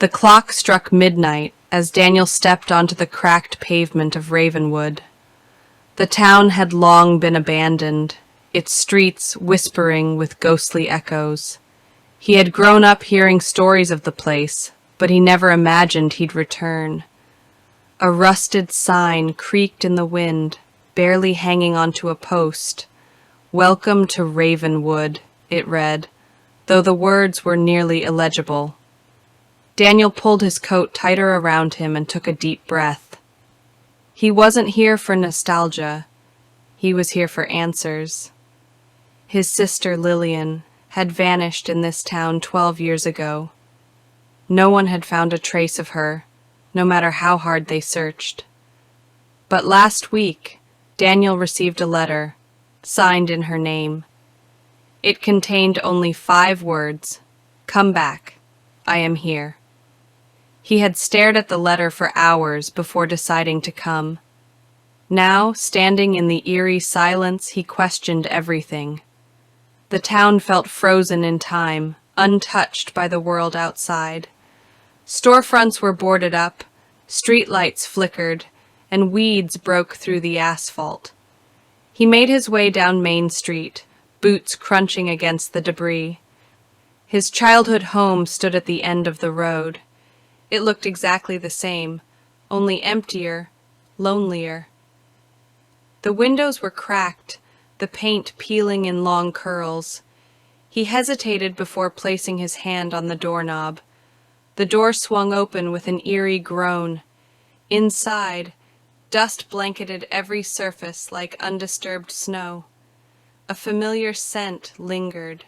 The clock struck midnight as Daniel stepped onto the cracked pavement of Ravenwood. The town had long been abandoned, its streets whispering with ghostly echoes. He had grown up hearing stories of the place, but he never imagined he'd return. A rusted sign creaked in the wind, barely hanging onto a post. "Welcome to Ravenwood," it read, though the words were nearly illegible. Daniel pulled his coat tighter around him and took a deep breath. He wasn't here for nostalgia. He was here for answers. His sister Lillian had vanished in this town 12 years ago. No one had found a trace of her, no matter how hard they searched. But last week, Daniel received a letter, signed in her name. It contained only 5 words: "Come back. I am here." He had stared at the letter for hours before deciding to come. Now, standing in the eerie silence, he questioned everything. The town felt frozen in time, untouched by the world outside. Storefronts were boarded up, streetlights flickered, and weeds broke through the asphalt. He made his way down Main Street, boots crunching against the debris. His childhood home stood at the end of the road. It looked exactly the same, only emptier, lonelier. The windows were cracked, the paint peeling in long curls. He hesitated before placing his hand on the doorknob. The door swung open with an eerie groan. Inside, dust blanketed every surface like undisturbed snow. A familiar scent lingered.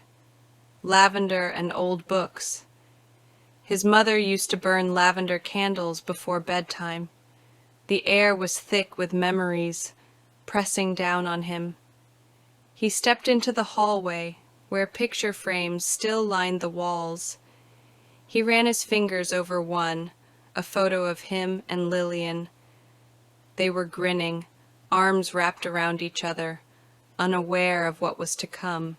Lavender and old books. His mother used to burn lavender candles before bedtime. The air was thick with memories, pressing down on him. He stepped into the hallway, where picture frames still lined the walls. He ran his fingers over one, a photo of him and Lillian. They were grinning, arms wrapped around each other, unaware of what was to come.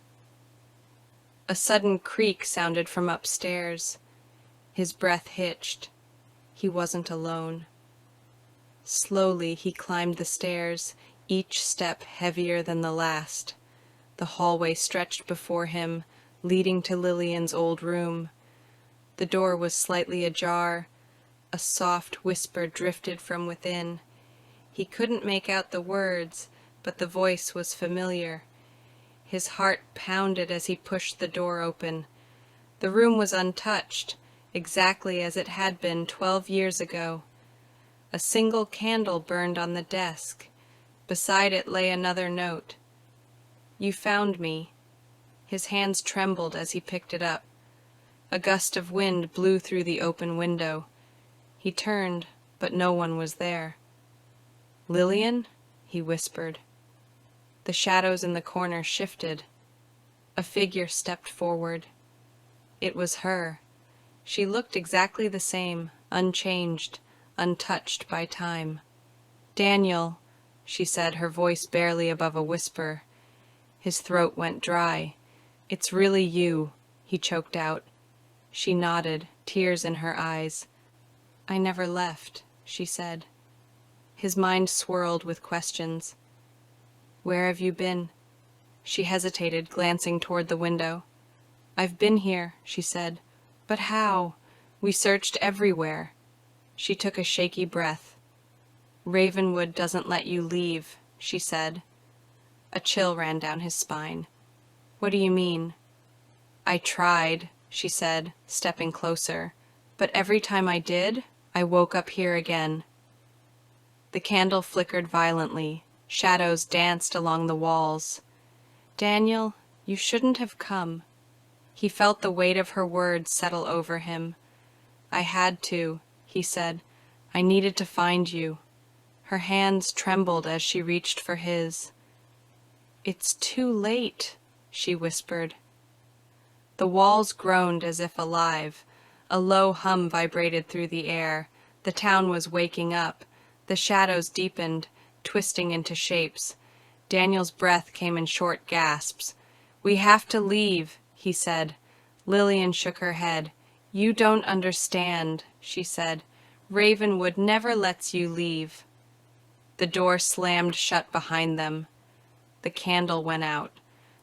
A sudden creak sounded from upstairs. His breath hitched. He wasn't alone. Slowly he climbed the stairs, each step heavier than the last. The hallway stretched before him, leading to Lillian's old room. The door was slightly ajar. A soft whisper drifted from within. He couldn't make out the words, but the voice was familiar. His heart pounded as he pushed the door open. The room was untouched, exactly as it had been 12 years ago. A single candle burned on the desk. Beside it lay another note. "You found me." His hands trembled as he picked it up. A gust of wind blew through the open window. He turned, but no one was there. "Lillian?" he whispered. The shadows in the corner shifted. A figure stepped forward. It was her. She looked exactly the same, unchanged, untouched by time. "Daniel," she said, her voice barely above a whisper. His throat went dry. "It's really you," he choked out. She nodded, tears in her eyes. "I never left," she said. His mind swirled with questions. "Where have you been?" She hesitated, glancing toward the window. "I've been here," she said. "But how? We searched everywhere." She took a shaky breath. "Ravenwood doesn't let you leave," she said. A chill ran down his spine. "What do you mean?" "I tried," she said, stepping closer. "But every time I did, I woke up here again." The candle flickered violently. Shadows danced along the walls. "Daniel, you shouldn't have come." He felt the weight of her words settle over him. "I had to," he said. "I needed to find you." Her hands trembled as she reached for his. "It's too late," she whispered. The walls groaned as if alive. A low hum vibrated through the air. The town was waking up. The shadows deepened, twisting into shapes. Daniel's breath came in short gasps. "We have to leave," he said. Lillian shook her head. "You don't understand," she said. "Ravenwood never lets you leave." The door slammed shut behind them. The candle went out.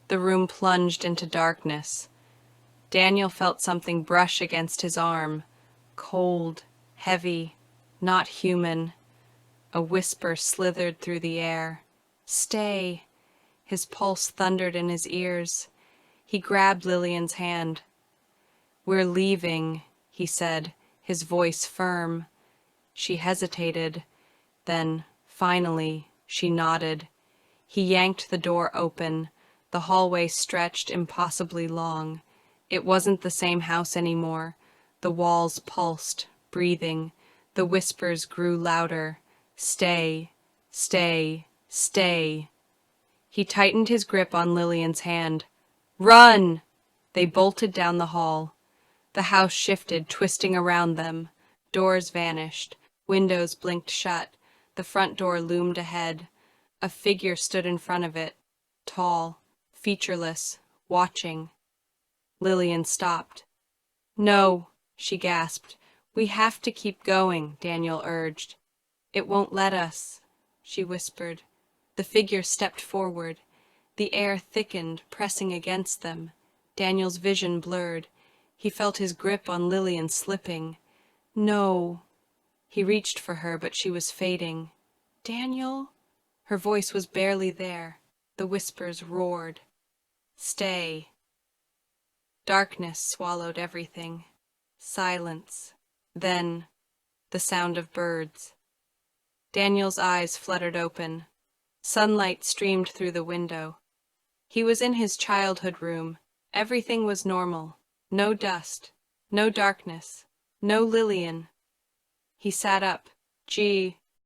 The room plunged into darkness. Daniel felt something brush against his arm. Cold, heavy, not human. A whisper slithered through the air. "Stay." His pulse thundered in his ears. He grabbed Lillian's hand. "We're leaving," he said, his voice firm. She hesitated. Then, finally, she nodded. He yanked the door open. The hallway stretched impossibly long. It wasn't the same house anymore. The walls pulsed, breathing. The whispers grew louder. "Stay, stay, stay." He tightened his grip on Lillian's hand. "Run!" They bolted down the hall. The house shifted, twisting around them. Doors vanished. Windows blinked shut. The front door loomed ahead. A figure stood in front of it, tall, featureless, watching. Lillian stopped. "No," she gasped. "We have to keep going," Daniel urged. "It won't let us," she whispered. The figure stepped forward. The air thickened, pressing against them. Daniel's vision blurred. He felt his grip on Lillian slipping. "No." He reached for her, but she was fading. "Daniel?" Her voice was barely there. The whispers roared. "Stay." Darkness swallowed everything. Silence. Then, the sound of birds. Daniel's eyes fluttered open. Sunlight streamed through the window. He was in his childhood room. Everything was normal. No dust. No darkness. No Lillian. He sat up. "Gee,"